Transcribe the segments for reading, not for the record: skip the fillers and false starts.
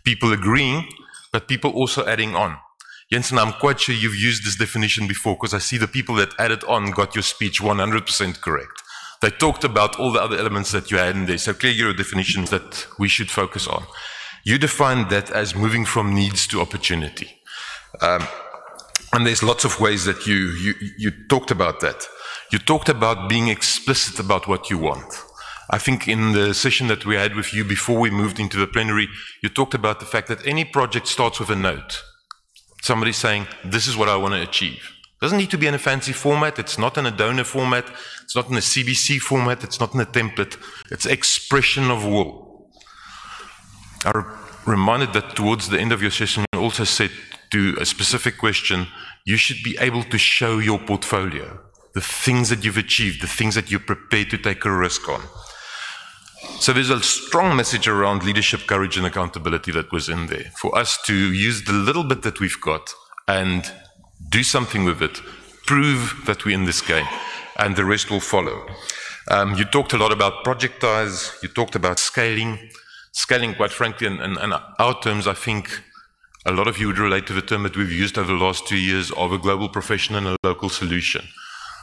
People agreeing, but people also adding on. Jensen, I'm quite sure you've used this definition before, because I see the people that added on got your speech 100% correct. They talked about all the other elements that you had in there, so clearly your definition that we should focus on. You defined that as moving from needs to opportunity. And there's lots of ways that you talked about that. You talked about being explicit about what you want. I think in the session that we had with you before we moved into the plenary, you talked about the fact that any project starts with a note. Somebody saying, this is what I want to achieve. It doesn't need to be in a fancy format. It's not in a donor format. It's not in a CBC format. It's not in a template. It's expression of will. I reminded that towards the end of your session, you also said to a specific question, you should be able to show your portfolio, the things that you've achieved, the things that you're prepared to take a risk on. So there's a strong message around leadership, courage, and accountability that was in there for us to use the little bit that we've got and do something with it, prove that we're in this game, and the rest will follow. You talked a lot about projectize, you talked about scaling. Scaling, quite frankly, in our terms, I think a lot of you would relate to the term that we've used over the last 2 years of a global profession and a local solution.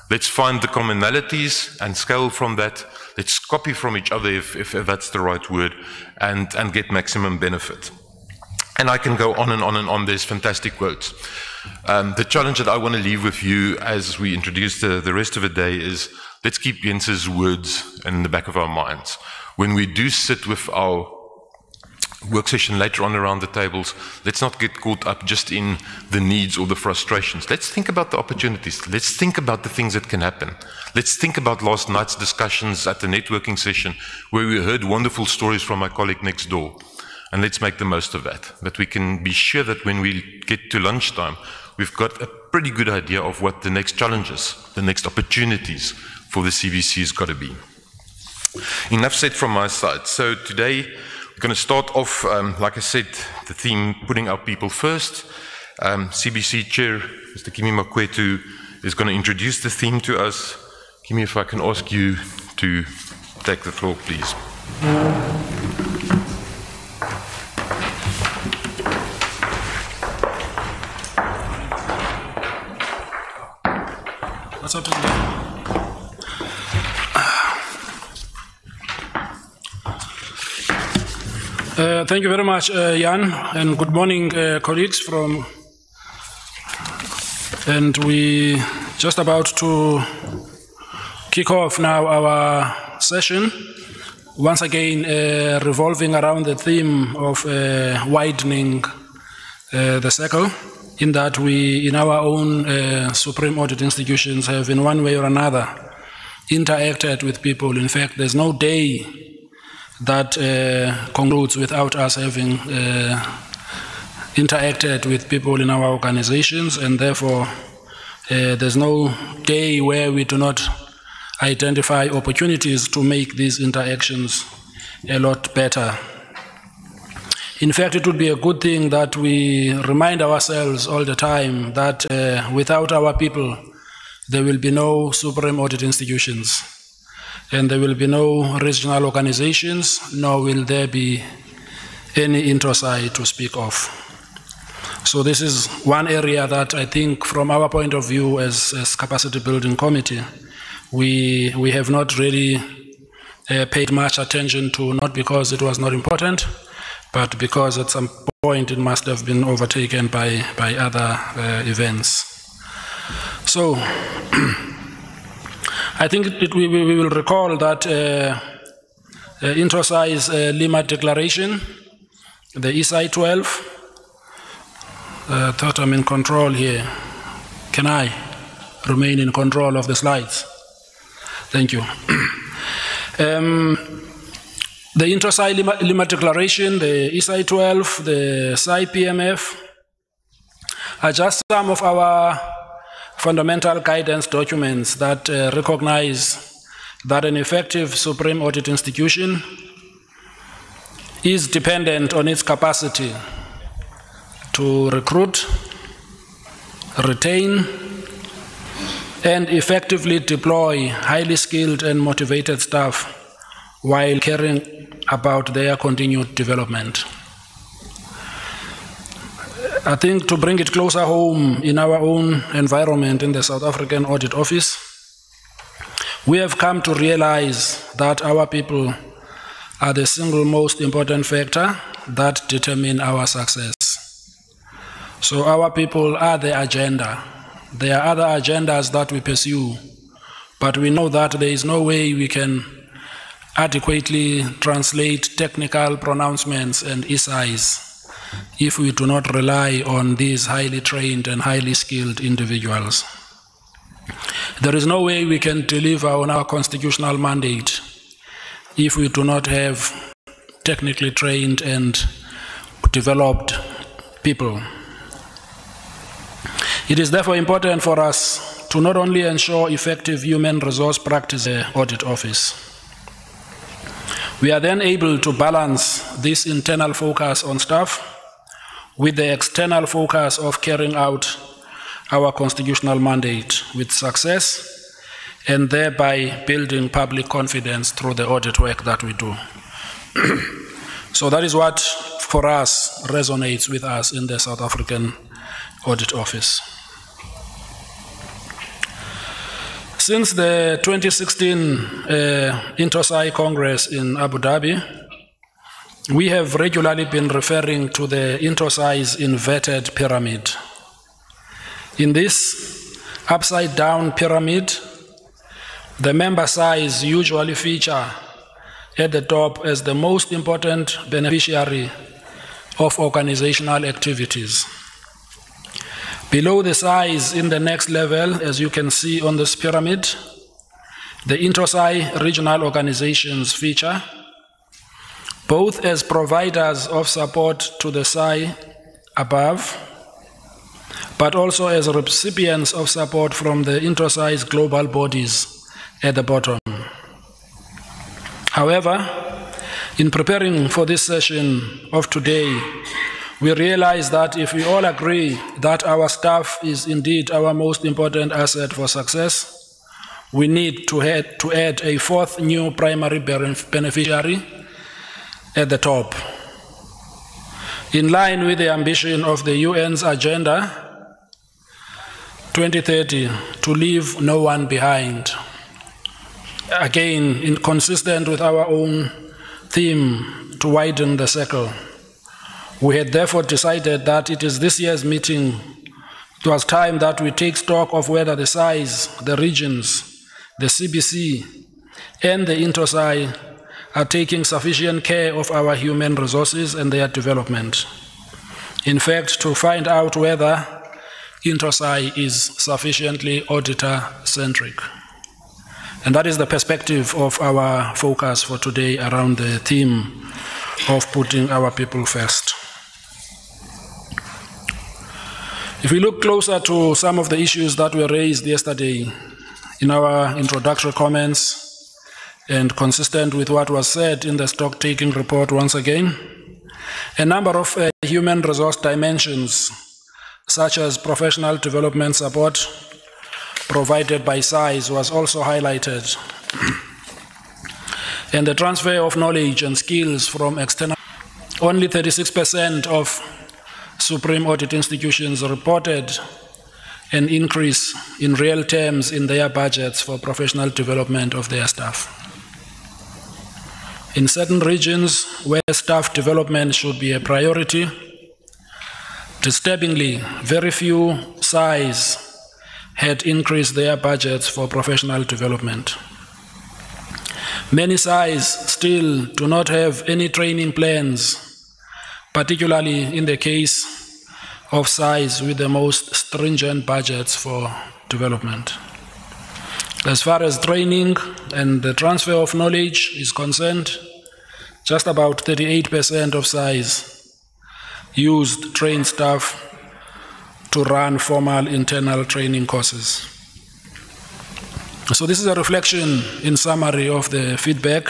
Let's find the commonalities and scale from that. Let's copy from each other, if that's the right word, and get maximum benefit. And I can go on and on and on. There's fantastic quotes. The challenge that I want to leave with you as we introduce the rest of the day is, let's keep Jens's words in the back of our minds. When we do sit with our work session later on around the tables, let's not get caught up just in the needs or the frustrations. Let's think about the opportunities. Let's think about the things that can happen. Let's think about last night's discussions at the networking session where we heard wonderful stories from my colleague next door. And let's make the most of that. That we can be sure that when we get to lunchtime, we've got a pretty good idea of what the next challenges, the next opportunities for the CBC has got to be. Enough said from my side. So today, we're going to start off, like I said, the theme, putting our people first. CBC Chair, Mr. Kimi Makwetu, is going to introduce the theme to us. Kimi, if I can ask you to take the floor, please. What's up today? Thank you very much, Jan, and good morning, colleagues from. And we just about to kick off now our session, once again revolving around the theme of widening the circle, in that we, in our own supreme audit institutions, have in one way or another interacted with people. In fact, there's no day that concludes without us having interacted with people in our organizations, and therefore there's no day where we do not identify opportunities to make these interactions a lot better. In fact, it would be a good thing that we remind ourselves all the time that without our people, there will be no supreme audit institutions. And there will be no regional organizations, nor will there be any INTOSAI to speak of. So this is one area that I think, from our point of view as capacity building committee, we have not really paid much attention to, not because it was not important, but because at some point it must have been overtaken by other events. So, I think we will recall that INTOSAI's Lima Declaration, the ISAI 12, thought I'm in control here. Can I remain in control of the slides? Thank you. The INTOSAI Lima Declaration, the ISAI 12, the SAI PMF are just some of our fundamental guidance documents that recognize that an effective supreme audit institution is dependent on its capacity to recruit, retain, and effectively deploy highly skilled and motivated staff while caring about their continued development. I think to bring it closer home in our own environment in the South African Audit Office, we have come to realize that our people are the single most important factor that determine our success. So our people are the agenda. There are other agendas that we pursue, but we know that there is no way we can adequately translate technical pronouncements and essays if we do not rely on these highly trained and highly skilled individuals. There is no way we can deliver on our constitutional mandate if we do not have technically trained and developed people. It is therefore important for us to not only ensure effective human resource practice in the Audit Office. We are then able to balance this internal focus on staff with the external focus of carrying out our constitutional mandate with success, and thereby building public confidence through the audit work that we do. So that is what, for us, resonates with us in the South African Audit Office. Since the 2016 INTOSAI Congress in Abu Dhabi, we have regularly been referring to the INTOSAI's inverted pyramid. In this upside-down pyramid, the member size usually feature at the top as the most important beneficiary of organizational activities. Below the size in the next level, as you can see on this pyramid, the INTOSAI regional organizations feature both as providers of support to the SAI above, but also as recipients of support from the INTOSAI's global bodies at the bottom. However, in preparing for this session of today, we realize that if we all agree that our staff is indeed our most important asset for success, we need to add a fourth new primary beneficiary at the top. In line with the ambition of the UN's Agenda 2030 to leave no one behind. Again, consistent with our own theme to widen the circle. We had therefore decided that it is this year's meeting, it was time that we take stock of whether the size, the regions, the CBC, and the INTOSAI are taking sufficient care of our human resources and their development. In fact, to find out whether INTOSAI is sufficiently auditor-centric. And that is the perspective of our focus for today around the theme of putting our people first. If we look closer to some of the issues that were raised yesterday in our introductory comments, and consistent with what was said in the stock-taking report once again, a number of human resource dimensions, such as professional development support provided by SAIs, was also highlighted. And the transfer of knowledge and skills from external. Only 36% of Supreme Audit institutions reported an increase in real terms in their budgets for professional development of their staff. In certain regions where staff development should be a priority, disturbingly, very few SAIs had increased their budgets for professional development. Many SAIs still do not have any training plans, particularly in the case of SAIs with the most stringent budgets for development. As far as training and the transfer of knowledge is concerned, just about 38% of SAIs used trained staff to run formal internal training courses. So this is a reflection, in summary, of the feedback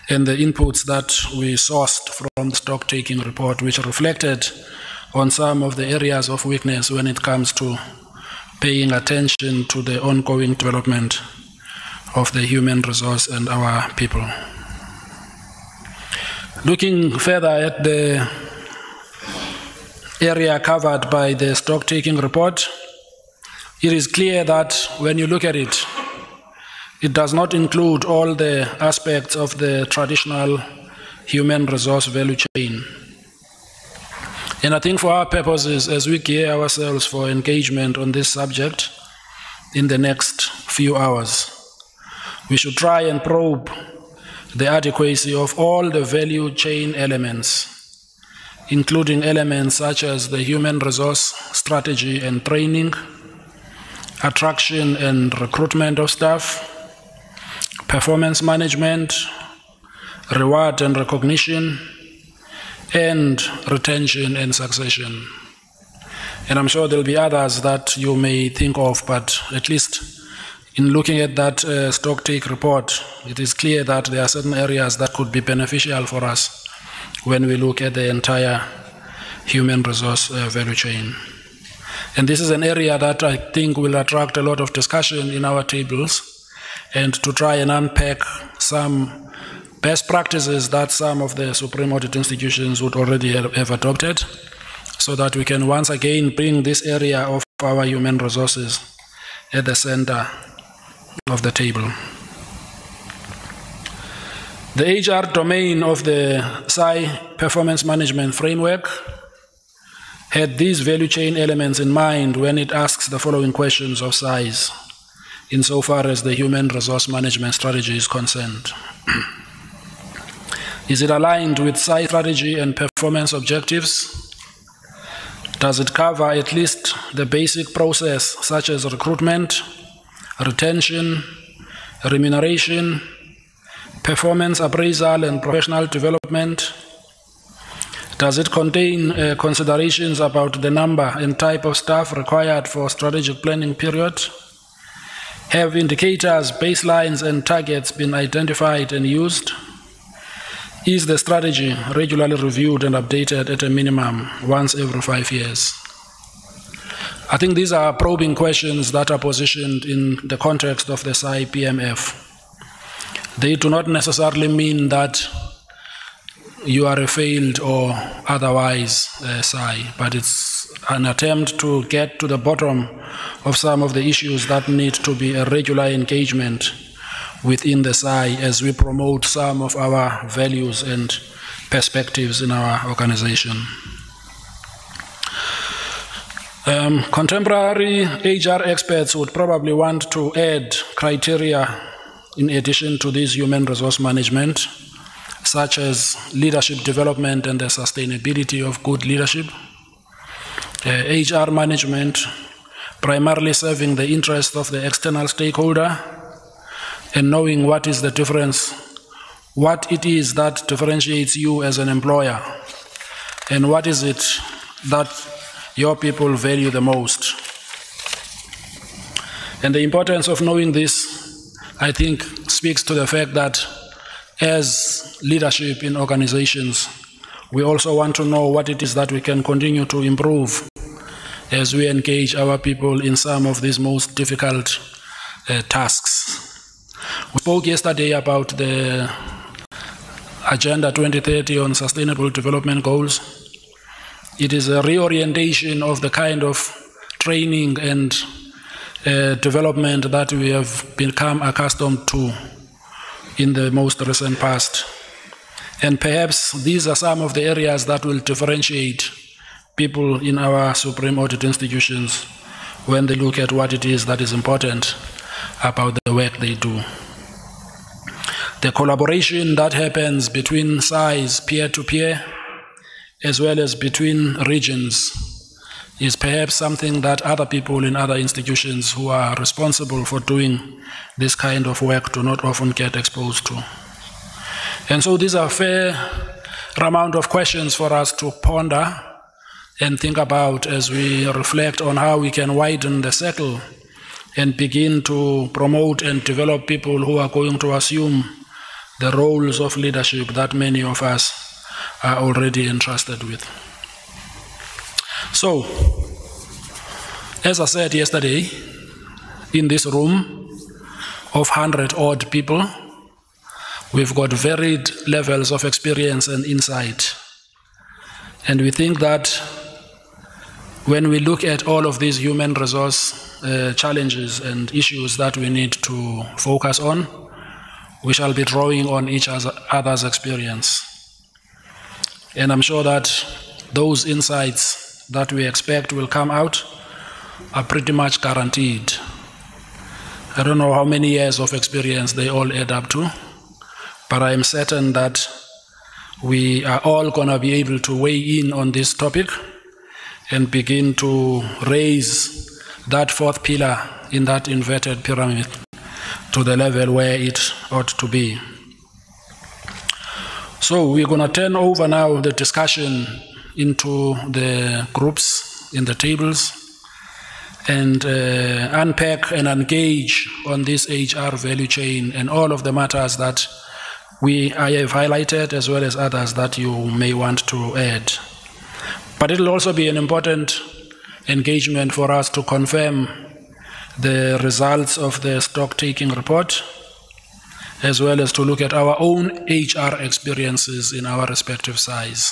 and the inputs that we sourced from the stock-taking report, which reflected on some of the areas of weakness when it comes to paying attention to the ongoing development of the human resource and our people. Looking further at the area covered by the stock-taking report, it is clear that when you look at it, it does not include all the aspects of the traditional human resource value chain. And I think for our purposes, as we gear ourselves for engagement on this subject in the next few hours, we should try and probe the adequacy of all the value chain elements, including elements such as the human resource strategy and training, attraction and recruitment of staff, performance management, reward and recognition, and retention and succession. And I'm sure there'll be others that you may think of, but at least in looking at that stock-take report, it is clear that there are certain areas that could be beneficial for us when we look at the entire human resource value chain. And this is an area that I think will attract a lot of discussion in our tables, and to try and unpack some best practices that some of the Supreme Audit institutions would already have adopted, so that we can once again bring this area of our human resources at the center of the table. The HR domain of the SAI performance management framework had these value chain elements in mind when it asks the following questions of SAIs insofar as the human resource management strategy is concerned. Is it aligned with SAI strategy and performance objectives? Does it cover at least the basic process such as recruitment, retention, remuneration, performance appraisal and professional development? Does it contain considerations about the number and type of staff required for strategic planning period? Have indicators, baselines, and targets been identified and used? Is the strategy regularly reviewed and updated at a minimum once every 5 years? I think these are probing questions that are positioned in the context of the SAI PMF. They do not necessarily mean that you are a failed or otherwise SAI, but it's an attempt to get to the bottom of some of the issues that need to be a regular engagement within the SAI as we promote some of our values and perspectives in our organization. Contemporary HR experts would probably want to add criteria in addition to this human resource management, such as leadership development and the sustainability of good leadership, HR management primarily serving the interest of the external stakeholder, and knowing what is the difference, what it is that differentiates you as an employer, and what is it that your people value the most. And the importance of knowing this, I think, speaks to the fact that as leadership in organizations, we also want to know what it is that we can continue to improve as we engage our people in some of these most difficult tasks. We spoke yesterday about the Agenda 2030 on Sustainable Development Goals. It is a reorientation of the kind of training and development that we have become accustomed to in the most recent past. And perhaps these are some of the areas that will differentiate people in our Supreme Audit institutions when they look at what it is that is important about the work they do. The collaboration that happens between SAIs peer-to-peer, as well as between regions, is perhaps something that other people in other institutions who are responsible for doing this kind of work do not often get exposed to. And so these are a fair amount of questions for us to ponder and think about as we reflect on how we can widen the circle and begin to promote and develop people who are going to assume the roles of leadership that many of us are already entrusted with. So, as I said yesterday, in this room of 100-odd people, we've got varied levels of experience and insight. And we think that when we look at all of these human resource challenges and issues that we need to focus on, we shall be drawing on each other's experience. And I'm sure that those insights that we expect will come out are pretty much guaranteed. I don't know how many years of experience they all add up to, but I am certain that we are all going to be able to weigh in on this topic and begin to raise that fourth pillar in that inverted pyramid to the level where it ought to be. So we're going to turn over now the discussion into the groups in the tables and unpack and engage on this HR value chain and all of the matters that I have highlighted, as well as others that you may want to add. But it will also be an important engagement for us to confirm the results of the stock-taking report, as well as to look at our own HR experiences in our respective size,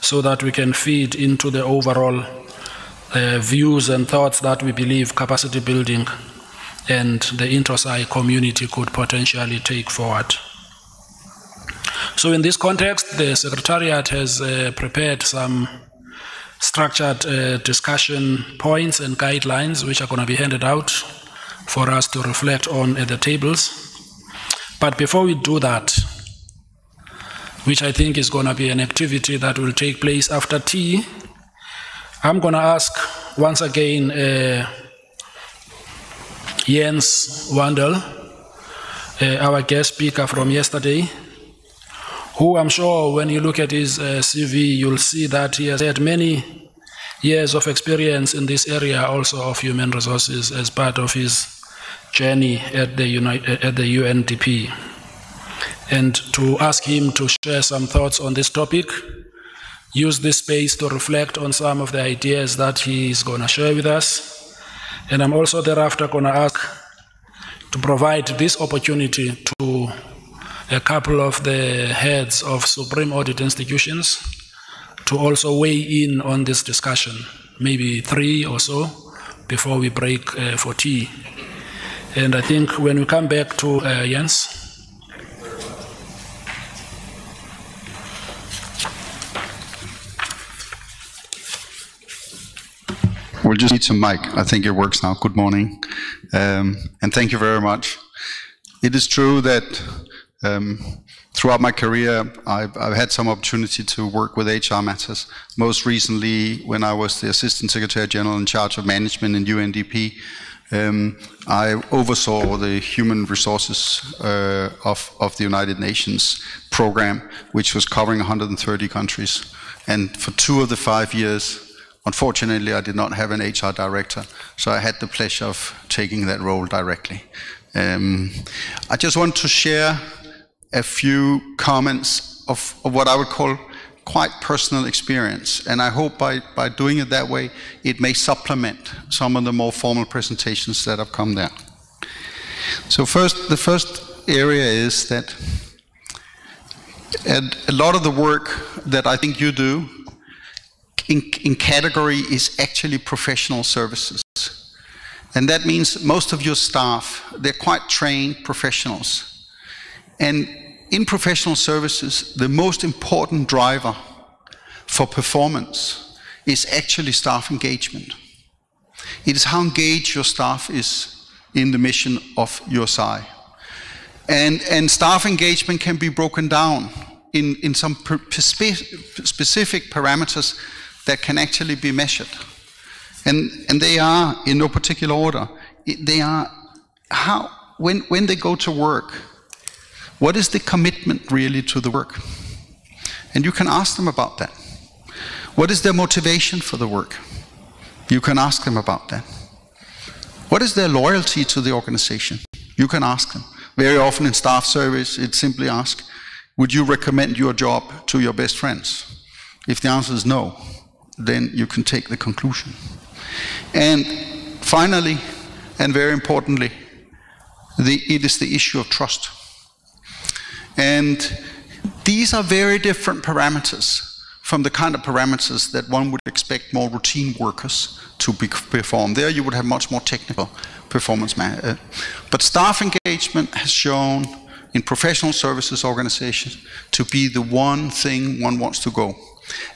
so that we can feed into the overall views and thoughts that we believe capacity building and the INTOSAI community could potentially take forward. So in this context, the Secretariat has prepared some structured discussion points and guidelines which are going to be handed out for us to reflect on at the tables. But before we do that, which I think is going to be an activity that will take place after tea, I'm going to ask once again Jens Wandel, our guest speaker from yesterday, who I'm sure when you look at his CV, you'll see that he has had many years of experience in this area also of human resources as part of his journey at the UNDP. And to ask him to share some thoughts on this topic, use this space to reflect on some of the ideas that he is going to share with us. And I'm also thereafter going to ask to provide this opportunity to a couple of the heads of Supreme Audit institutions to also weigh in on this discussion, maybe 3 or so, before we break for tea. And I think when we come back to Jens, we'll just need some mic. I think it works now. Good morning. And thank you very much. It is true that throughout my career, I've had some opportunity to work with HR matters. Most recently, when I was the Assistant Secretary General in charge of management in UNDP, I oversaw the human resources of the United Nations program, which was covering 130 countries. And for 2 of the 5 years, unfortunately, I did not have an HR director, so I had the pleasure of taking that role directly. I just want to share a few comments of what I would call quite personal experience, and I hope by doing it that way, it may supplement some of the more formal presentations that have come there. So the first area is that a lot of the work that I think you do in category is actually professional services. And that means most of your staff, they're quite trained professionals. And in professional services, the most important driver for performance is actually staff engagement. It is how engaged your staff is in the mission of your SAI. And staff engagement can be broken down in some specific parameters that can actually be measured. And they are, in no particular order, they are how, when they go to work, what is the commitment really to the work? And you can ask them about that. What is their motivation for the work? You can ask them about that. What is their loyalty to the organization? You can ask them. Very often in staff surveys, it's simply ask, would you recommend your job to your best friends? If the answer is no, then you can take the conclusion. And finally, and very importantly, it is the issue of trust. And these are very different parameters from the kind of parameters that one would expect more routine workers to perform. There you would have much more technical performance. But staff engagement has shown in professional services organizations to be the one thing one wants to go.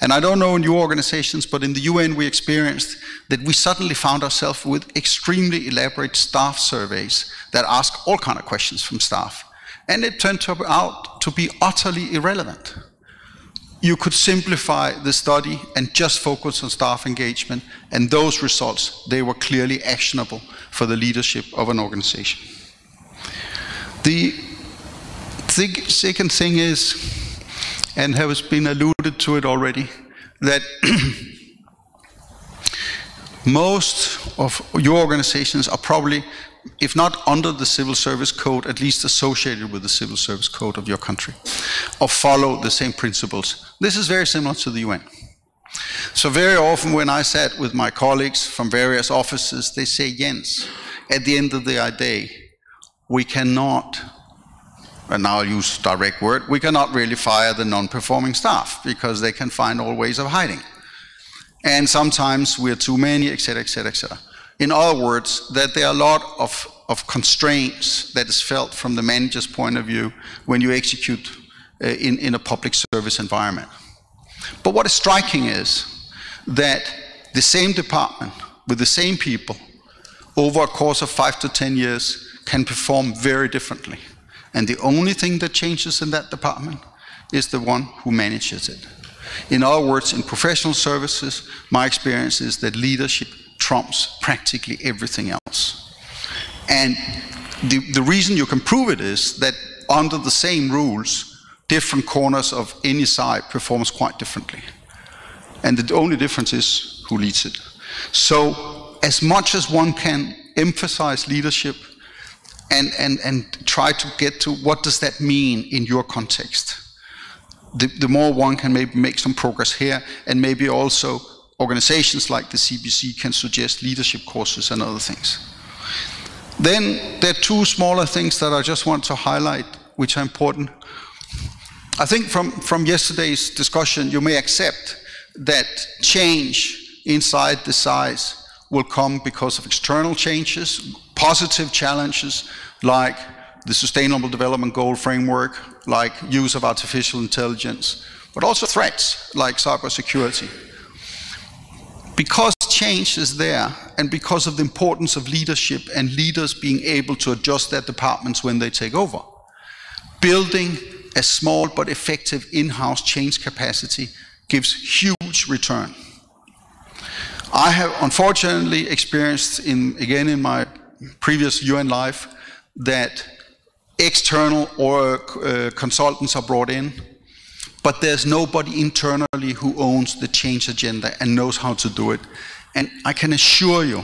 And I don't know in your organizations, but in the UN we experienced that we suddenly found ourselves with extremely elaborate staff surveys that ask all kinds of questions from staff. And it turned out to be utterly irrelevant. You could simplify the study and just focus on staff engagement, and those results, they were clearly actionable for the leadership of an organization. The second thing is, and has been alluded to it already, that most of your organizations are probably, if not under the civil service code, at least associated with the civil service code of your country, or follow the same principles. This is very similar to the UN. So very often when I sat with my colleagues from various offices, they say, Jens, at the end of the day, we cannot, and now I'll use direct word, we cannot really fire the non-performing staff because they can find all ways of hiding. And sometimes we're too many, etc., etc., etc. In other words, that there are a lot of constraints that is felt from the manager's point of view when you execute in a public service environment. But what is striking is that the same department with the same people over a course of 5 to 10 years can perform very differently. And the only thing that changes in that department is the one who manages it. In other words, in professional services, my experience is that leadership trumps practically everything else. And the reason you can prove it is that under the same rules, different corners of any side performs quite differently. And the only difference is who leads it. So as much as one can emphasize leadership and try to get to what does that mean in your context, the more one can maybe make some progress here, and maybe also organizations like the CBC can suggest leadership courses and other things. Then there are two smaller things that I just want to highlight, which are important. I think from yesterday's discussion, you may accept that change inside the size will come because of external changes, positive challenges like the Sustainable Development Goal framework, like use of artificial intelligence, but also threats like cybersecurity. Because change is there, and because of the importance of leadership and leaders being able to adjust their departments when they take over, building a small but effective in-house change capacity gives huge return. I have unfortunately experienced, again in my previous UN life, that external or consultants are brought in, but there's nobody internally who owns the change agenda and knows how to do it. And I can assure you,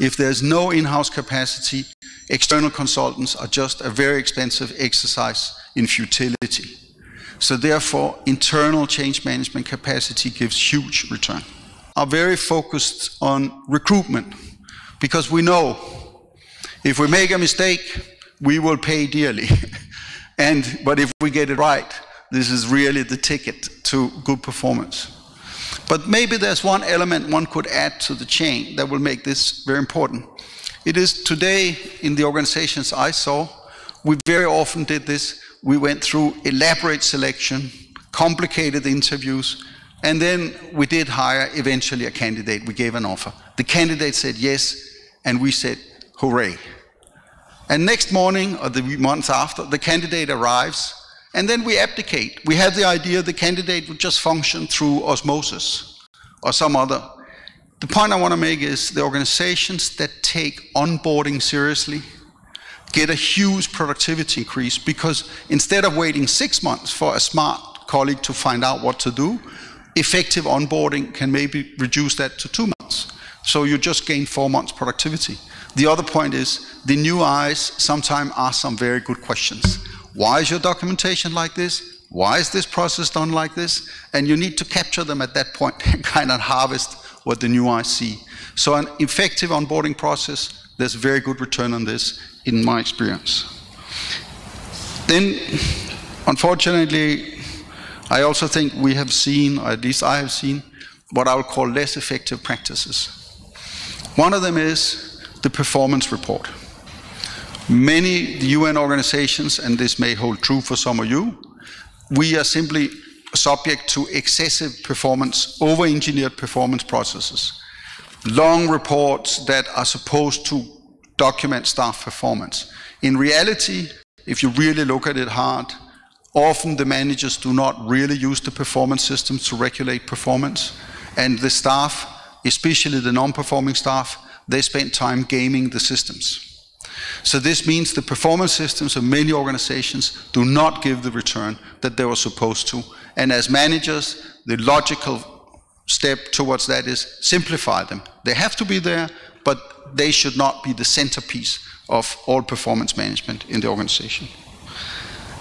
if there's no in-house capacity, external consultants are just a very expensive exercise in futility. So therefore, internal change management capacity gives huge return. Are very focused on recruitment, because we know if we make a mistake, we will pay dearly. But if we get it right, this is really the ticket to good performance. But maybe there's one element one could add to the chain that will make this very important. It is today in the organizations I saw, we very often did this. We went through elaborate selection, complicated interviews, and then we did hire eventually a candidate. We gave an offer. The candidate said yes, and we said, hooray. And next morning, or the month after, the candidate arrives, and then we abdicate. We had the idea the candidate would just function through osmosis or some other. The point I want to make is the organizations that take onboarding seriously get a huge productivity increase, because instead of waiting 6 months for a smart colleague to find out what to do, effective onboarding can maybe reduce that to 2 months. So you just gain 4 months productivity. The other point is the new eyes sometimes ask some very good questions. Why is your documentation like this? Why is this process done like this? And you need to capture them at that point and kind of harvest what the new eyes see. So an effective onboarding process, there's very good return on this in my experience. Then, unfortunately, I also think we have seen, or at least I have seen, what I would call less effective practices. One of them is the performance report. Many UN organizations, and this may hold true for some of you, we are simply subject to excessive performance, over-engineered performance processes. Long reports that are supposed to document staff performance. In reality, if you really look at it hard, often the managers do not really use the performance systems to regulate performance, and the staff, especially the non-performing staff, they spend time gaming the systems. So this means the performance systems of many organizations do not give the return that they were supposed to. And as managers, the logical step towards that is simplify them. They have to be there, but they should not be the centerpiece of all performance management in the organization.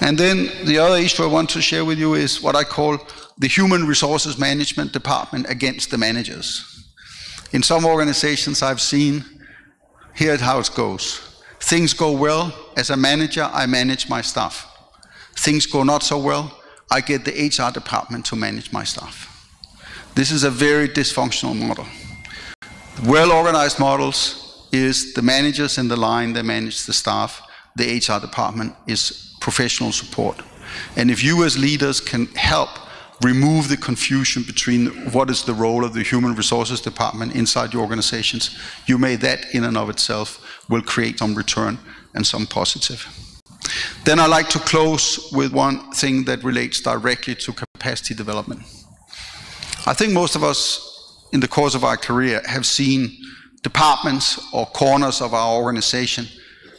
And then the other issue I want to share with you is what I call the human resources management department against the managers. In some organizations I've seen, here's how it goes. Things go well, as a manager, I manage my staff. Things go not so well, I get the HR department to manage my staff. This is a very dysfunctional model. Well-organized models is the managers in the line, they manage the staff. The HR department is professional support. And if you as leaders can help remove the confusion between what is the role of the human resources department inside your organizations, you may, that in and of itself will create some return and some positive. Then I like to close with one thing that relates directly to capacity development. I think most of us in the course of our career have seen departments or corners of our organization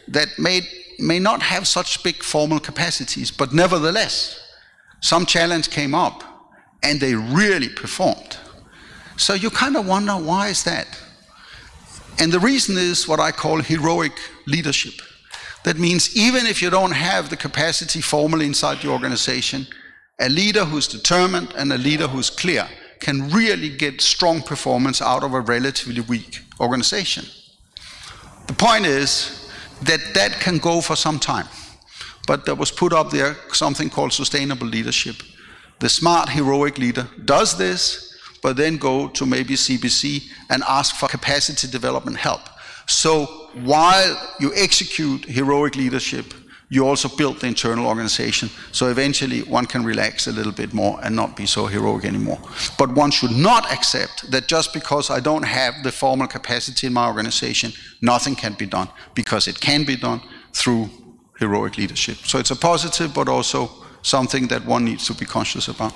that may not have such big formal capacities, but nevertheless, some challenge came up and they really performed. So you kind of wonder, why is that? And the reason is what I call heroic leadership. That means even if you don't have the capacity formally inside the organization, a leader who's determined and a leader who's clear can really get strong performance out of a relatively weak organization. The point is that that can go for some time. But there was put up there something called sustainable leadership. The smart, heroic leader does this, but then go to maybe CBC and ask for capacity development help. So while you execute heroic leadership, you also build the internal organization. So eventually one can relax a little bit more and not be so heroic anymore. But one should not accept that just because I don't have the formal capacity in my organization, nothing can be done, because it can be done through heroic leadership. So it's a positive, but also something that one needs to be conscious about.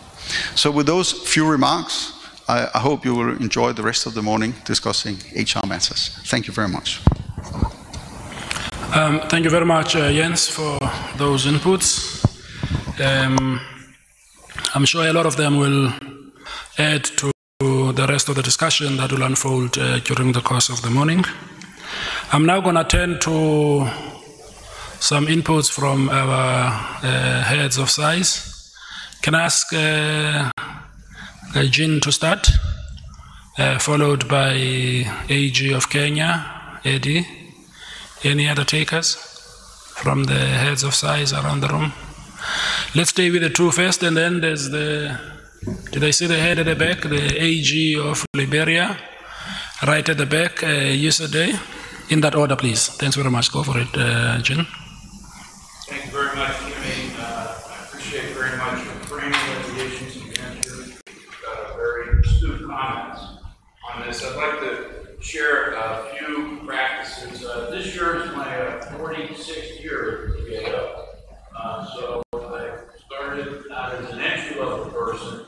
So with those few remarks, I hope you will enjoy the rest of the morning discussing HR matters. Thank you very much. Thank you very much, Jens, for those inputs. I'm sure a lot of them will add to the rest of the discussion that will unfold during the course of the morning. I'm now going to turn to some inputs from our heads of size. Can I ask Jean to start, followed by AG of Kenya, Eddie. Any other takers from the heads of size around the room? Let's stay with the two first, and then there's the, did I see the head at the back, the AG of Liberia, right at the back, yesterday. In that order, please. Thanks very much. Go for it, Jean. Thank you very much, Jimmy. I appreciate very much your framing of the issues you mentioned. You've got very astute comments on this. I'd like to share a few practices. This year is my 46th year at DAY2. So I started out as an entry-level person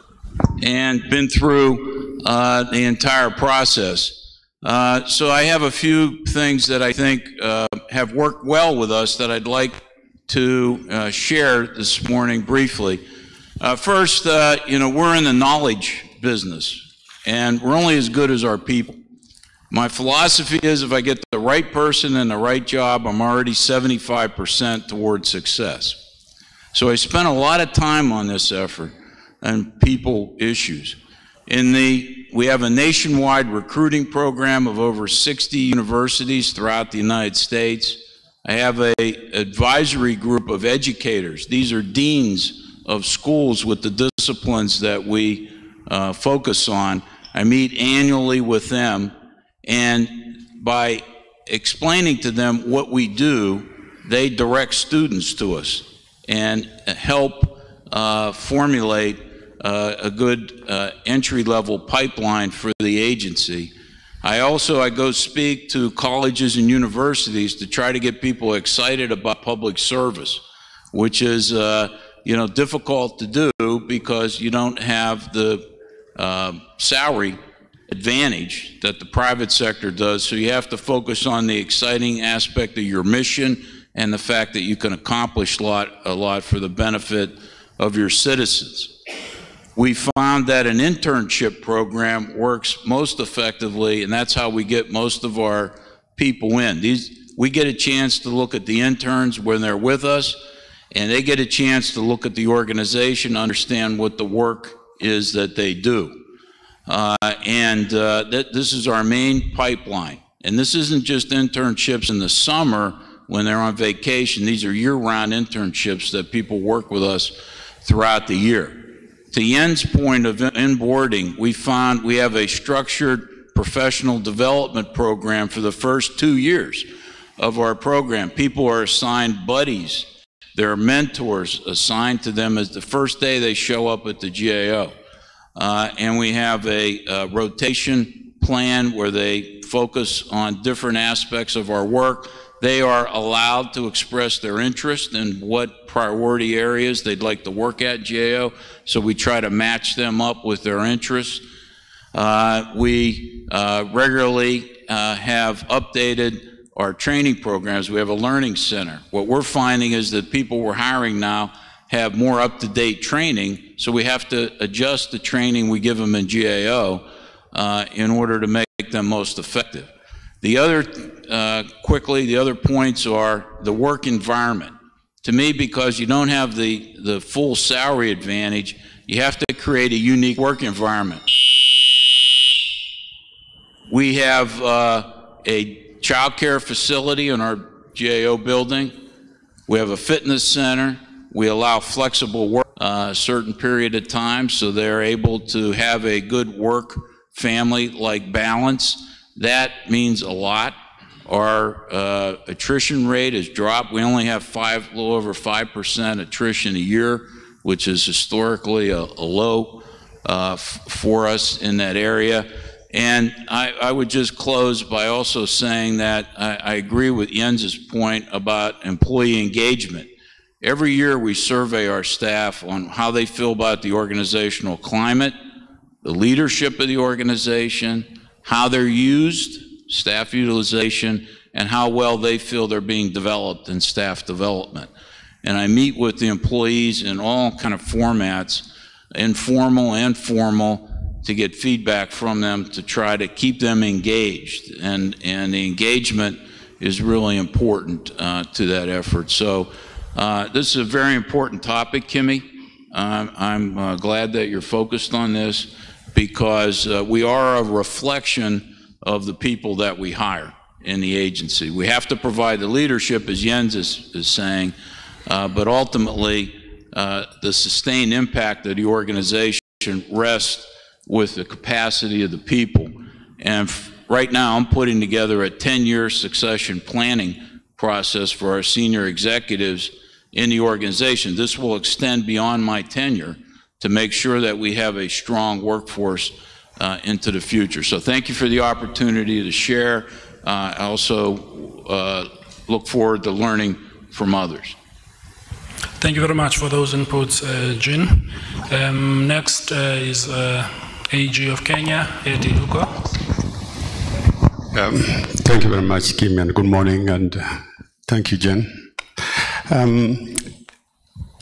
and been through the entire process. So I have a few things that I think have worked well with us that I'd like to share this morning briefly. First, we're in the knowledge business, and we're only as good as our people. My philosophy is if I get the right person in the right job, I'm already 75% towards success. So I spent a lot of time on this effort and people issues. We have a nationwide recruiting program of over 60 universities throughout the United States. I have an advisory group of educators. These are deans of schools with the disciplines that we focus on. I meet annually with them, and by explaining to them what we do, they direct students to us and help formulate a good entry-level pipeline for the agency. I go speak to colleges and universities to try to get people excited about public service, which is difficult to do because you don't have the salary advantage that the private sector does. So you have to focus on the exciting aspect of your mission and the fact that you can accomplish a lot for the benefit of your citizens. We found that an internship program works most effectively, and that's how we get most of our people in. We get a chance to look at the interns when they're with us, and they get a chance to look at the organization, understand what the work is that they do. This is our main pipeline. And this isn't just internships in the summer when they're on vacation. These are year-round internships that people work with us throughout the year. To Yen's point of inboarding, we found we have a structured professional development program for the first 2 years of our program. People are assigned buddies. There are mentors assigned to them as the first day they show up at the GAO. And we have a rotation plan where they focus on different aspects of our work. They are allowed to express their interest in what priority areas they'd like to work at GAO, so we try to match them up with their interests. We regularly have updated our training programs. We have a learning center. What we're finding is that people we're hiring now have more up-to-date training, so we have to adjust the training we give them in GAO in order to make them most effective. The other, the other points are the work environment. To me, because you don't have the full salary advantage, you have to create a unique work environment. We have a child care facility in our GAO building. We have a fitness center. We allow flexible work a certain period of time so they're able to have a good work family-like balance. That means a lot. Our attrition rate has dropped. We only have a little over 5% attrition a year, which is historically a low for us in that area. And I would just close by also saying that I agree with Jens's point about employee engagement. Every year we survey our staff on how they feel about the organizational climate, the leadership of the organization, how they're used, staff utilization, and how well they feel they're being developed in staff development. And I meet with the employees in all kind of formats, informal and formal, to get feedback from them to try to keep them engaged. And the engagement is really important to that effort. So this is a very important topic, Kimmy. I'm glad that you're focused on this because we are a reflection of the people that we hire in the agency. We have to provide the leadership, as Jens is saying, but ultimately the sustained impact of the organization rests with the capacity of the people. And right now I'm putting together a 10-year succession planning process for our senior executives in the organization. This will extend beyond my tenure to make sure that we have a strong workforce into the future. So thank you for the opportunity to share. I also look forward to learning from others. Thank you very much for those inputs, Jin. Next is AG of Kenya, Eddie Luko. Thank you very much, Kim, and good morning, and thank you, Jen.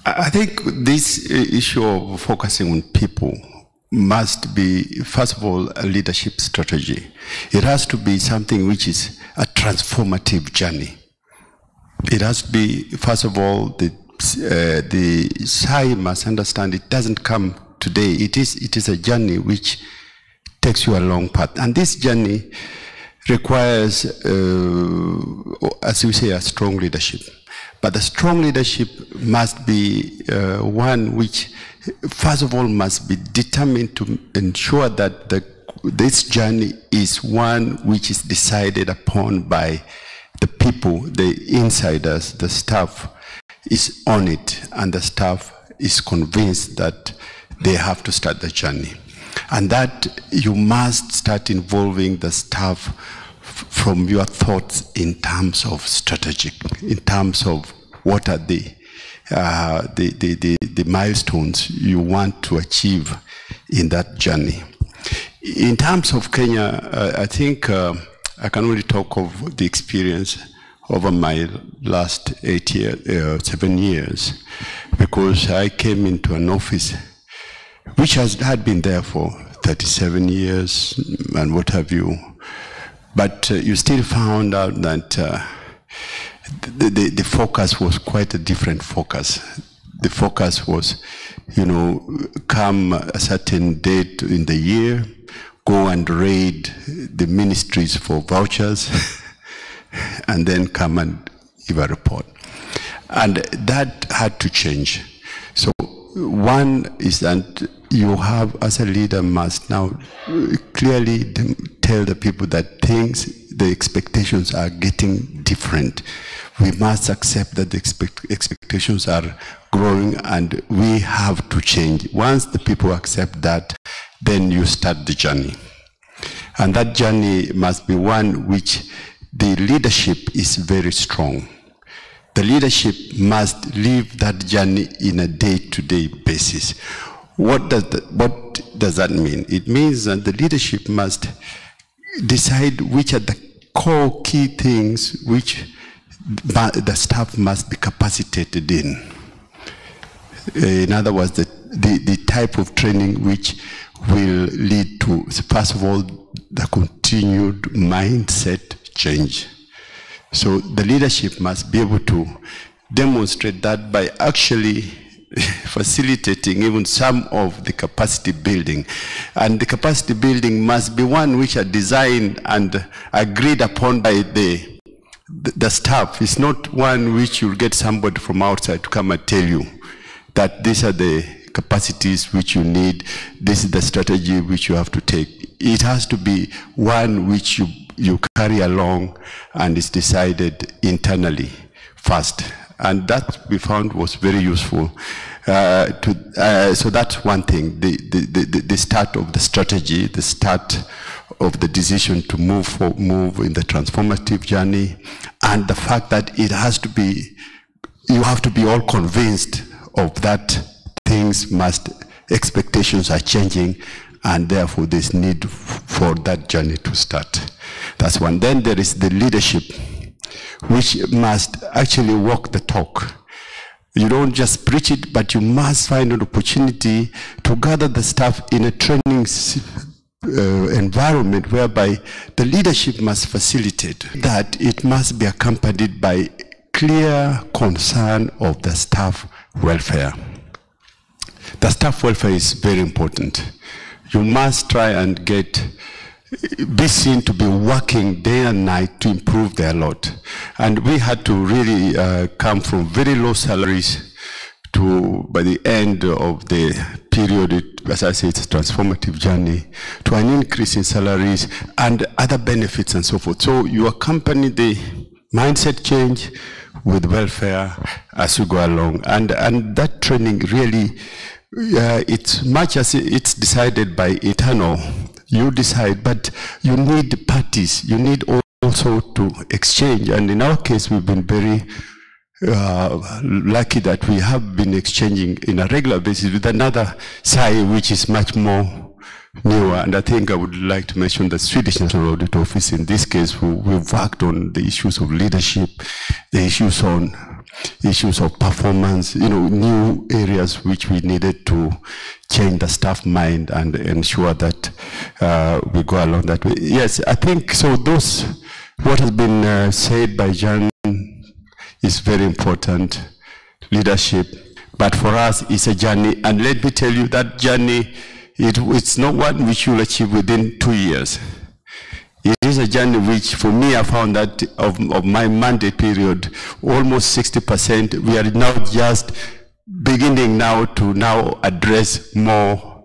I think this issue of focusing on people must be, first of all, a leadership strategy. It has to be something which is a transformative journey. It has to be, first of all, the SAI must understand it doesn't come today. It is a journey which takes you a long path. And this journey requires, as we say, a strong leadership. But the strong leadership must be one which, first of all, must be determined to ensure that this journey is one which is decided upon by the people, the insiders, the staff is on it, and the staff is convinced that they have to start the journey. And that you must start involving the staff from your thoughts in terms of strategic, in terms of what are the milestones you want to achieve in that journey. In terms of Kenya, I think I can only talk of the experience over my last 7 years, because I came into an office which had been there for 37 years and what have you. But you still found out that the focus was quite a different focus. The focus was, come a certain date in the year, go and raid the ministries for vouchers, and then come and give a report. And that had to change. So one is that you have, as a leader, must now clearly tell the people that the expectations are getting different. We must accept that the expectations are growing and we have to change. Once the people accept that, then you start the journey. And that journey must be one which the leadership is very strong. The leadership must live that journey in a day-to-day basis. What does that mean? It means that the leadership must decide which are the core key things which the staff must be capacitated in. In other words, the type of training which will lead to, first of all, the continued mindset change. So the leadership must be able to demonstrate that by actually facilitating even some of the capacity building. And the capacity building must be one which are designed and agreed upon by the staff. It's not one which you'll get somebody from outside to come and tell you that these are the capacities which you need, this is the strategy which you have to take. It has to be one which you carry along and is decided internally first. And that we found was very useful. So that's one thing, the start of the strategy, the start of the decision to move in the transformative journey, and the fact that it has to be, you have to be all convinced of that expectations are changing, and therefore there's need for that journey to start. That's one. Then there is the leadership, which must actually walk the talk. You don't just preach it, but you must find an opportunity to gather the staff in a training environment whereby the leadership must facilitate that. It must be accompanied by clear concern of the staff welfare. The staff welfare is very important. You must try and be seen to be working day and night to improve their lot. And we had to really come from very low salaries to, by the end of the period, as I say, it's a transformative journey, to an increase in salaries and other benefits and so forth. So you accompany the mindset change with welfare as you go along. And that training really, it's much as it's decided by internal. You decide, but you need parties. You need also to exchange. And in our case, we've been very lucky that we have been exchanging in a regular basis with another side, which is much more newer. And I think I would like to mention the Swedish National Audit Office. In this case, we've worked on the issues of leadership, the issues of performance, new areas which we needed to change the staff mind and ensure that we go along that way. Yes, I think so. What has been said by Jan is very important, leadership. But for us, it's a journey. And let me tell you, that journey, it's not one which you'll achieve within 2 years. It is a journey which, for me, I found that of my mandate period, almost 60%, we are now just beginning now to address more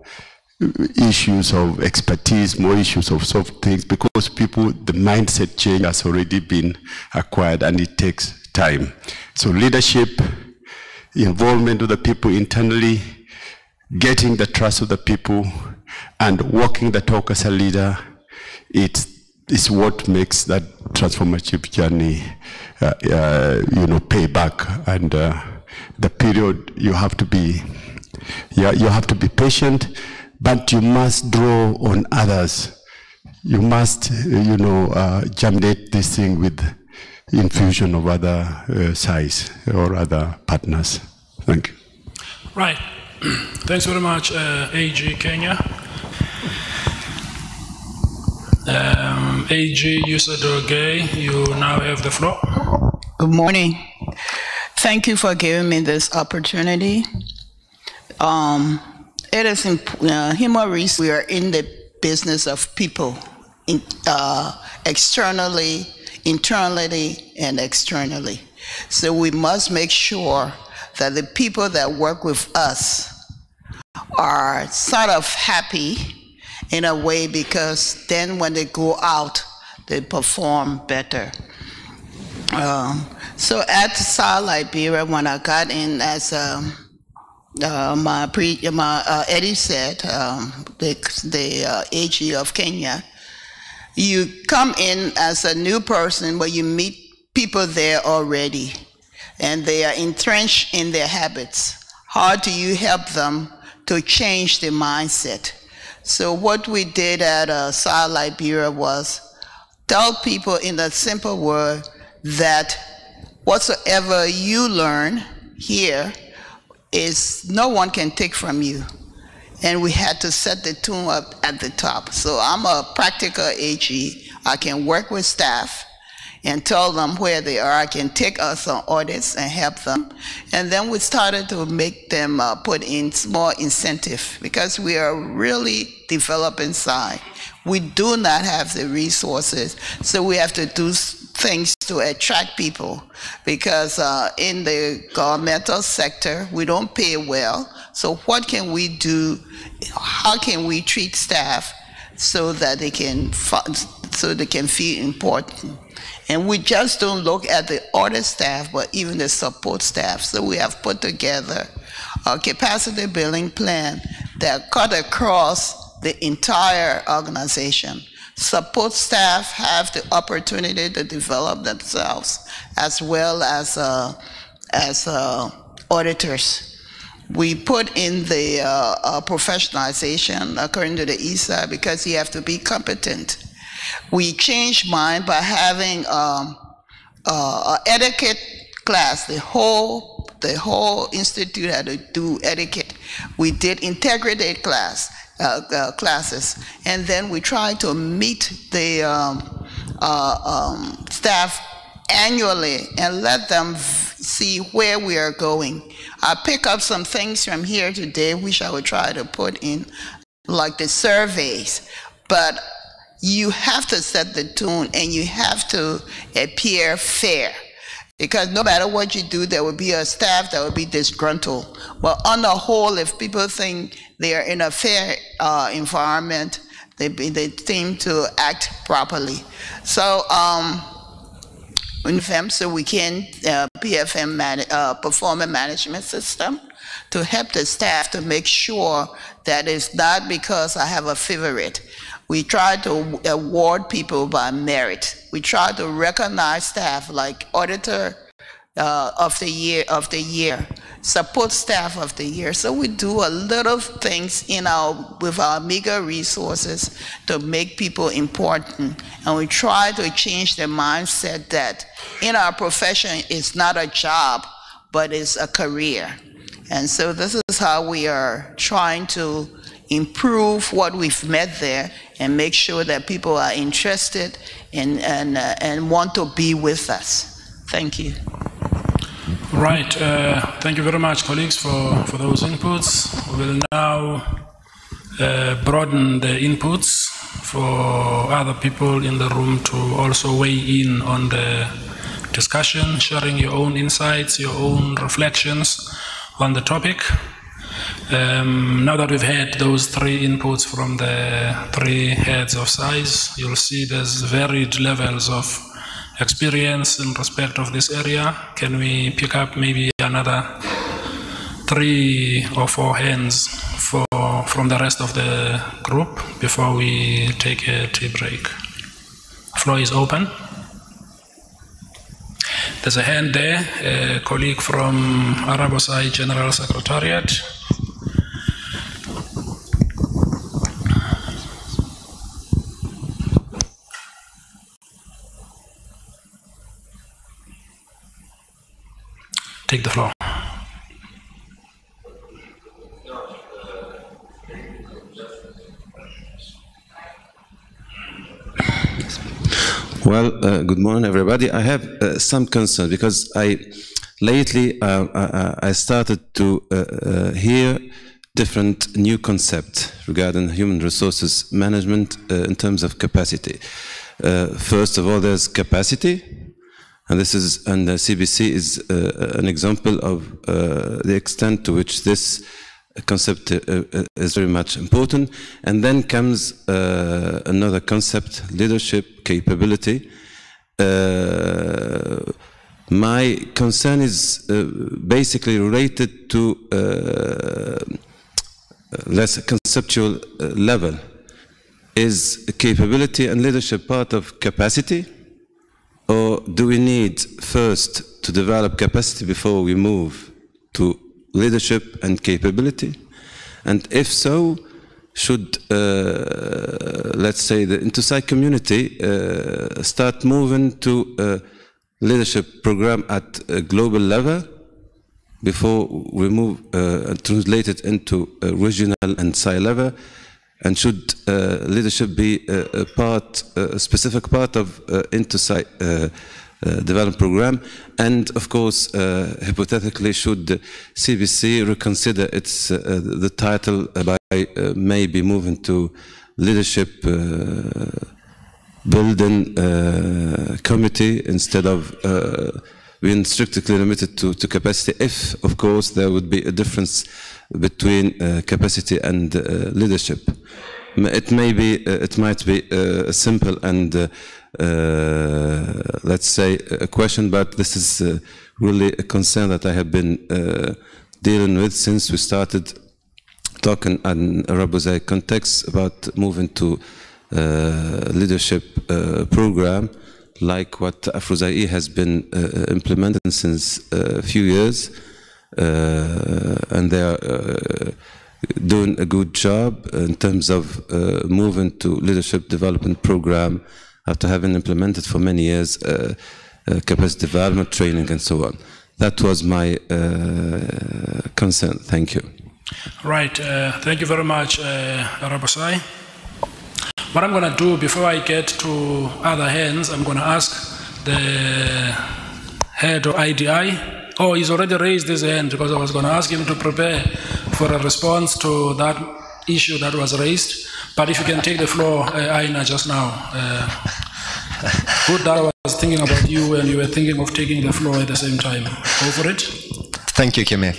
issues of expertise, more issues of soft things, because the mindset change has already been acquired and it takes time. So leadership, involvement of the people internally, getting the trust of the people, and walking the talk as a leader, it's what makes that transformative journey, pay back. And the period you have to be patient, but you must draw on others. You must, germinate this thing with infusion of other sides or other partners. Thank you. Right. Thanks very much, AG Kenya. AG Yusadoge, you now have the floor. Good morning. Thank you for giving me this opportunity. It is human resources. We are in the business of people, externally, internally, and externally. So we must make sure that the people that work with us are sort of happy in a way, because then when they go out, they perform better. So at South Liberia, when I got in as Eddie said, the AG of Kenya, you come in as a new person, but you meet people there already, and they are entrenched in their habits. How do you help them to change their mindset? So what we did at South Liberia was tell people in a simple word that whatsoever you learn here is no one can take from you. And we had to set the tune up at the top. So I'm a practical AG. I can work with staff and tell them where they are. I can take us on audits and help them. And then we started to make them put in small incentive, because we are really developing side. We do not have the resources, so we have to do things to attract people, because in the governmental sector, we don't pay well. So what can we do? How can we treat staff so that they can feel important? And we just don't look at the audit staff, but even the support staff. So we have put together a capacity building plan that cut across the entire organization. Support staff have the opportunity to develop themselves, as well as auditors. We put in the professionalization according to the ESA, because you have to be competent. We changed mine by having an etiquette class. The whole institute had to do etiquette. We did integrity classes, and then we tried to meet the staff annually and let them see where we are going. I pick up some things from here today, which I would try to put in, like the surveys, but you have to set the tune and you have to appear fair, because no matter what you do, there will be a staff that will be disgruntled. Well, on the whole, if people think they are in a fair environment, they seem to act properly. So so we can PFM performance management system to help the staff to make sure that it's not because I have a favorite. We try to award people by merit. We try to recognize staff like auditor of the year, support staff of the year. So we do a lot of things with our meager resources to make people important. And we try to change the mindset that in our profession, it's not a job, but it's a career. And so this is how we are trying to improve what we've met there and make sure that people are interested and want to be with us. Thank you. Right. Thank you very much, colleagues, for those inputs. We will now broaden the inputs for other people in the room to also weigh in on the discussion, sharing your own insights, your own reflections on the topic. Now that we've had those three inputs from the three heads of SAIs, you'll see there's varied levels of experience in respect of this area. Can we pick up maybe another 3 or 4 hands from the rest of the group before we take a tea break? Floor is open. There's a hand there, a colleague from INTOSAI General Secretariat. Take the floor. Well, good morning, everybody. I have some concern because lately I started to hear different new concepts regarding human resources management in terms of capacity. First of all, there's capacity, and the CBC is an example of the extent to which this concept is very much important. And then comes another concept, leadership, capability. My concern is basically related to less conceptual level. Is capability and leadership part of capacity? Or do we need first to develop capacity before we move to leadership and capability? And if so, should, let's say, the INTOSAI community start moving to a leadership program at a global level before we move and translate it into a regional and SAI level? And should leadership be a specific part of INTOSAI development program? And of course, hypothetically, should CBC reconsider its the title by maybe moving to leadership building committee instead of being strictly limited to capacity? If, of course, there would be a difference between capacity and leadership. It might be a simple and let's say a question, but this is really a concern that I have been dealing with since we started talking in a INTOSAI context about moving to leadership program, like what AfroZai has been implementing since a few years, and they are doing a good job in terms of moving to leadership development program after having implemented for many years capacity development training and so on. That was my concern. Thank you. Right. Thank you very much, INTOSAI. What I'm going to do before I get to other hands, I'm going to ask the head of IDI. Oh, he's already raised his hand because I was going to ask him to prepare for a response to that issue that was raised. But if you can take the floor, Aina, just now. Good that I was thinking about you and you were thinking of taking the floor at the same time. Go for it. Thank you, Kimi.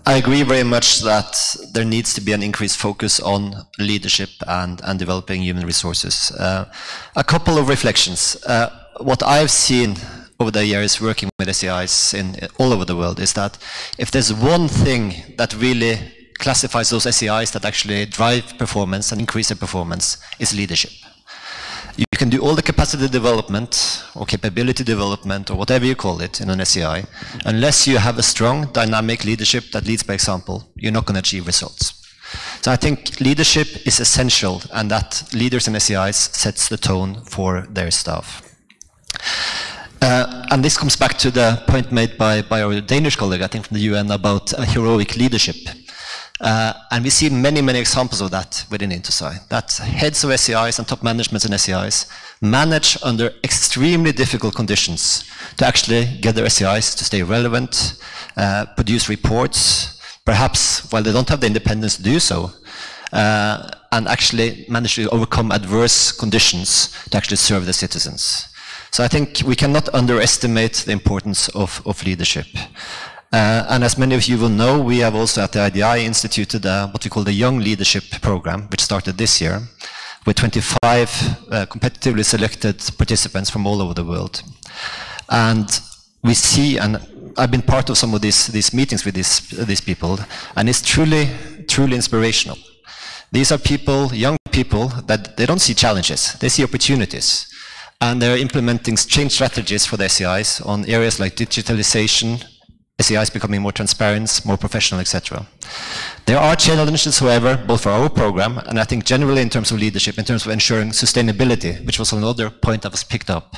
I agree very much that there needs to be an increased focus on leadership and developing human resources. A couple of reflections. What I've seen over the years working with SEIs all over the world is that if there's one thing that really classifies those SEIs that actually drive performance and increase their performance, is leadership. You can do all the capacity development or capability development or whatever you call it in an SEI. Unless you have a strong dynamic leadership that leads by example, you're not going to achieve results. So I think leadership is essential, and that leaders in SEIs sets the tone for their staff. And this comes back to the point made by our Danish colleague, I think from the UN, about heroic leadership. And we see many, many examples of that within INTOSAI, that heads of SEIs and top management in SEIs manage under extremely difficult conditions to actually get their SEIs to stay relevant, produce reports, perhaps while they don't have the independence to do so, and actually manage to overcome adverse conditions to actually serve the citizens. So I think we cannot underestimate the importance of leadership. And as many of you will know, we have also at the IDI instituted what we call the Young Leadership Program, which started this year, with 25 competitively selected participants from all over the world. And we see, and I've been part of some of these meetings with these people, and it's truly inspirational. These are people, young people, that they don't see challenges, they see opportunities. And they're implementing change strategies for the SEIs on areas like digitalization, SEIs becoming more transparent, more professional, etc. There are challenges, however, both for our program, and I think generally in terms of leadership, in terms of ensuring sustainability, which was another point that was picked up.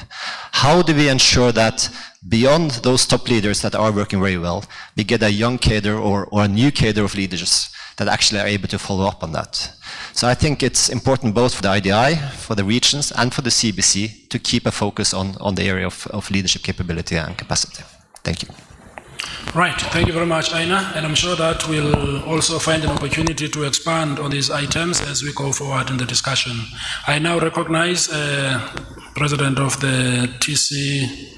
How do we ensure that beyond those top leaders that are working very well, we get a young cadre or a new cadre of leaders that actually are able to follow up on that? So I think it's important both for the IDI, for the regions, and for the CBC to keep a focus on the area of leadership capability and capacity. Thank you. Right, thank you very much, Aina, and I'm sure that we'll also find an opportunity to expand on these items as we go forward in the discussion. I now recognize President of the TC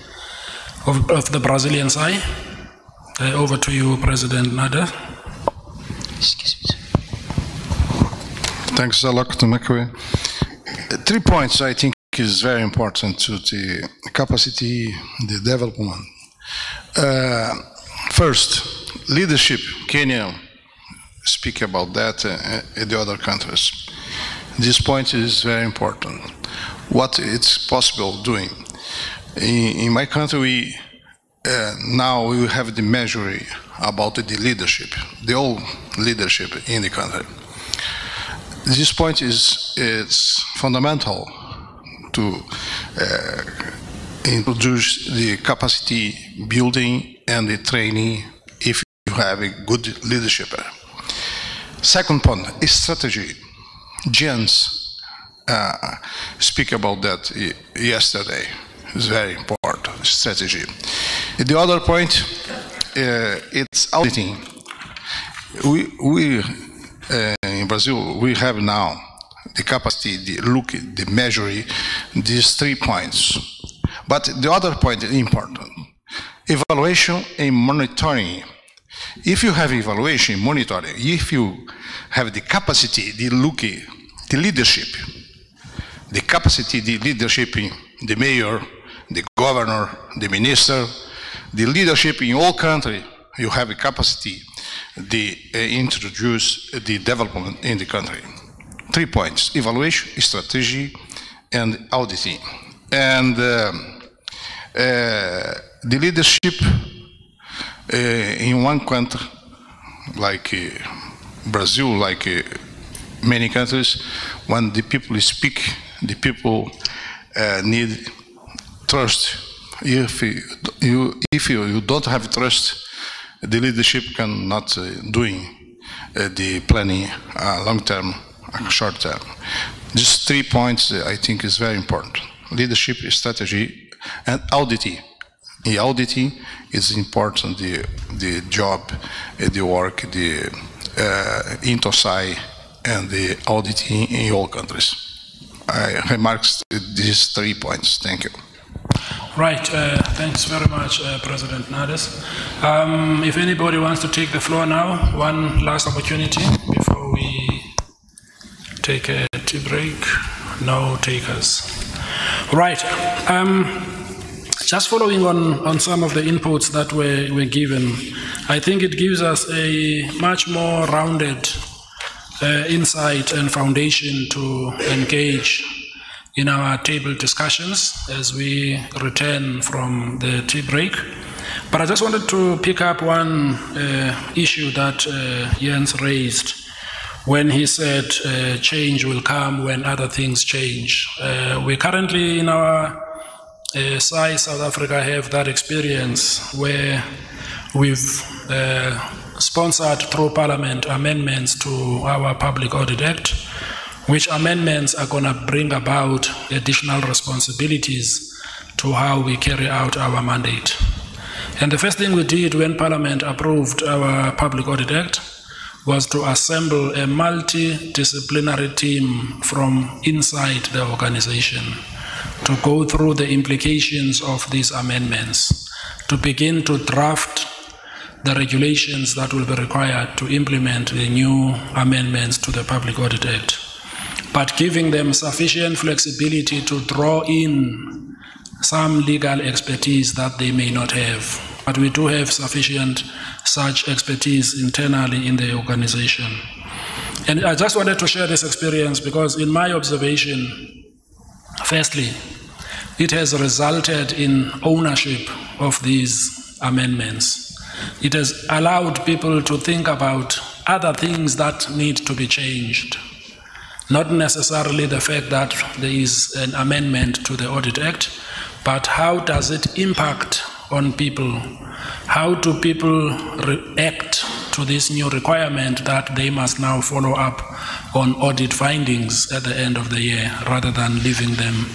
of the Brazilian SAI. Over to you, President Nader. Thanks a lot, Makwe. 3 points I think is very important to the capacity, the development. First, leadership. Kenya speak about that in the other countries. This point is very important. What it's possible doing. In my country, now we have the measure about the leadership, the old leadership in the country. This point is fundamental to introduce the capacity building and the training if you have a good leadership. Second point is strategy. Jens speak about that yesterday. It's very important, strategy. The other point, it's auditing. We in Brazil, we have now the capacity, the measuring, these 3 points. But the other point is important. Evaluation and monitoring. If you have evaluation, monitoring, if you have the capacity, the leadership, the capacity, the leadership in the mayor, the governor, the minister, the leadership in all country, you have a capacity to introduce the development in the country. 3 points: evaluation, strategy, and auditing. And the leadership in one country, like Brazil, like many countries, when the people speak, the people need trust. If you don't have trust, the leadership cannot doing the planning long-term, short-term. These 3 points I think is very important. Leadership, strategy, and auditing. The auditing is important, the job, the work, the INTOSAI, and the auditing in all countries. I remarks these 3 points. Thank you. Right, thanks very much, President Nades. If anybody wants to take the floor now, one last opportunity before we take a tea break. No takers. Right, just following on some of the inputs that were given, I think it gives us a much more rounded insight and foundation to engage in our table discussions as we return from the tea break. But I just wanted to pick up one issue that Jens raised when he said change will come when other things change. We currently in our SAI South Africa have that experience where we've sponsored through Parliament amendments to our Public Audit Act, which amendments are going to bring about additional responsibilities to how we carry out our mandate. And the first thing we did when Parliament approved our Public Audit Act was to assemble a multidisciplinary team from inside the organization to go through the implications of these amendments, to begin to draft the regulations that will be required to implement the new amendments to the Public Audit Act, but giving them sufficient flexibility to draw in some legal expertise that they may not have. But we do have sufficient such expertise internally in the organization. And I just wanted to share this experience because in my observation, firstly, it has resulted in ownership of these amendments. It has allowed people to think about other things that need to be changed. Not necessarily the fact that there is an amendment to the Audit Act, but how does it impact on people? How do people react to this new requirement that they must now follow up on audit findings at the end of the year rather than leaving them,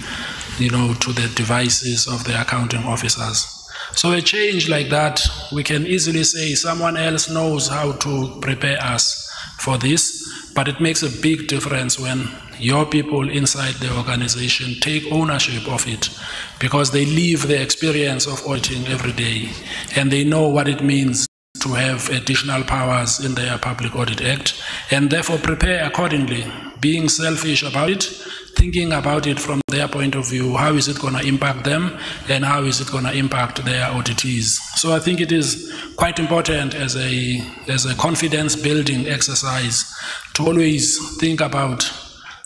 to the devices of the accounting officers? So a change like that, we can easily say someone else knows how to prepare us for this, but it makes a big difference when your people inside the organization take ownership of it because they live the experience of auditing every day and they know what it means to have additional powers in their Public Audit Act and therefore prepare accordingly, being selfish about it, thinking about it from their point of view, how is it going to impact them and how is it going to impact their auditees. So I think it is quite important as a confidence building exercise to always think about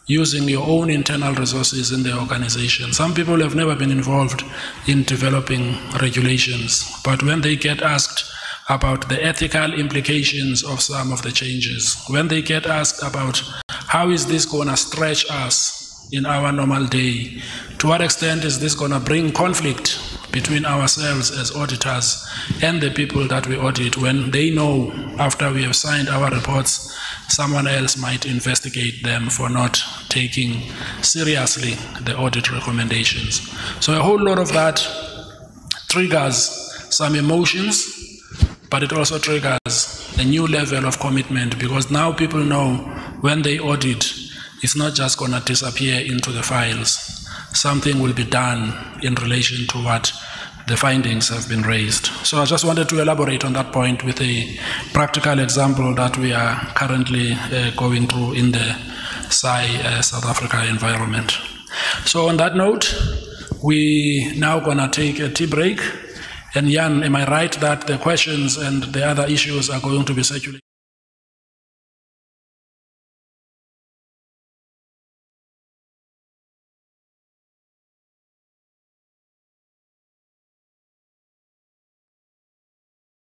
using your own internal resources in the organization. Some people have never been involved in developing regulations, but when they get asked about the ethical implications of some of the changes, when they get asked about how is this going to stretch us in our normal day, to what extent is this going to bring conflict between ourselves as auditors and the people that we audit, when they know after we have signed our reports, someone else might investigate them for not taking seriously the audit recommendations. So a whole lot of that triggers some emotions, but it also triggers a new level of commitment because now people know when they audit, it's not just going to disappear into the files. Something will be done in relation to what the findings have been raised. So I just wanted to elaborate on that point with a practical example that we are currently going through in the SAI South Africa environment. So on that note, we now going to take a tea break. And Jan, am I right that the questions and the other issues are going to be circulated?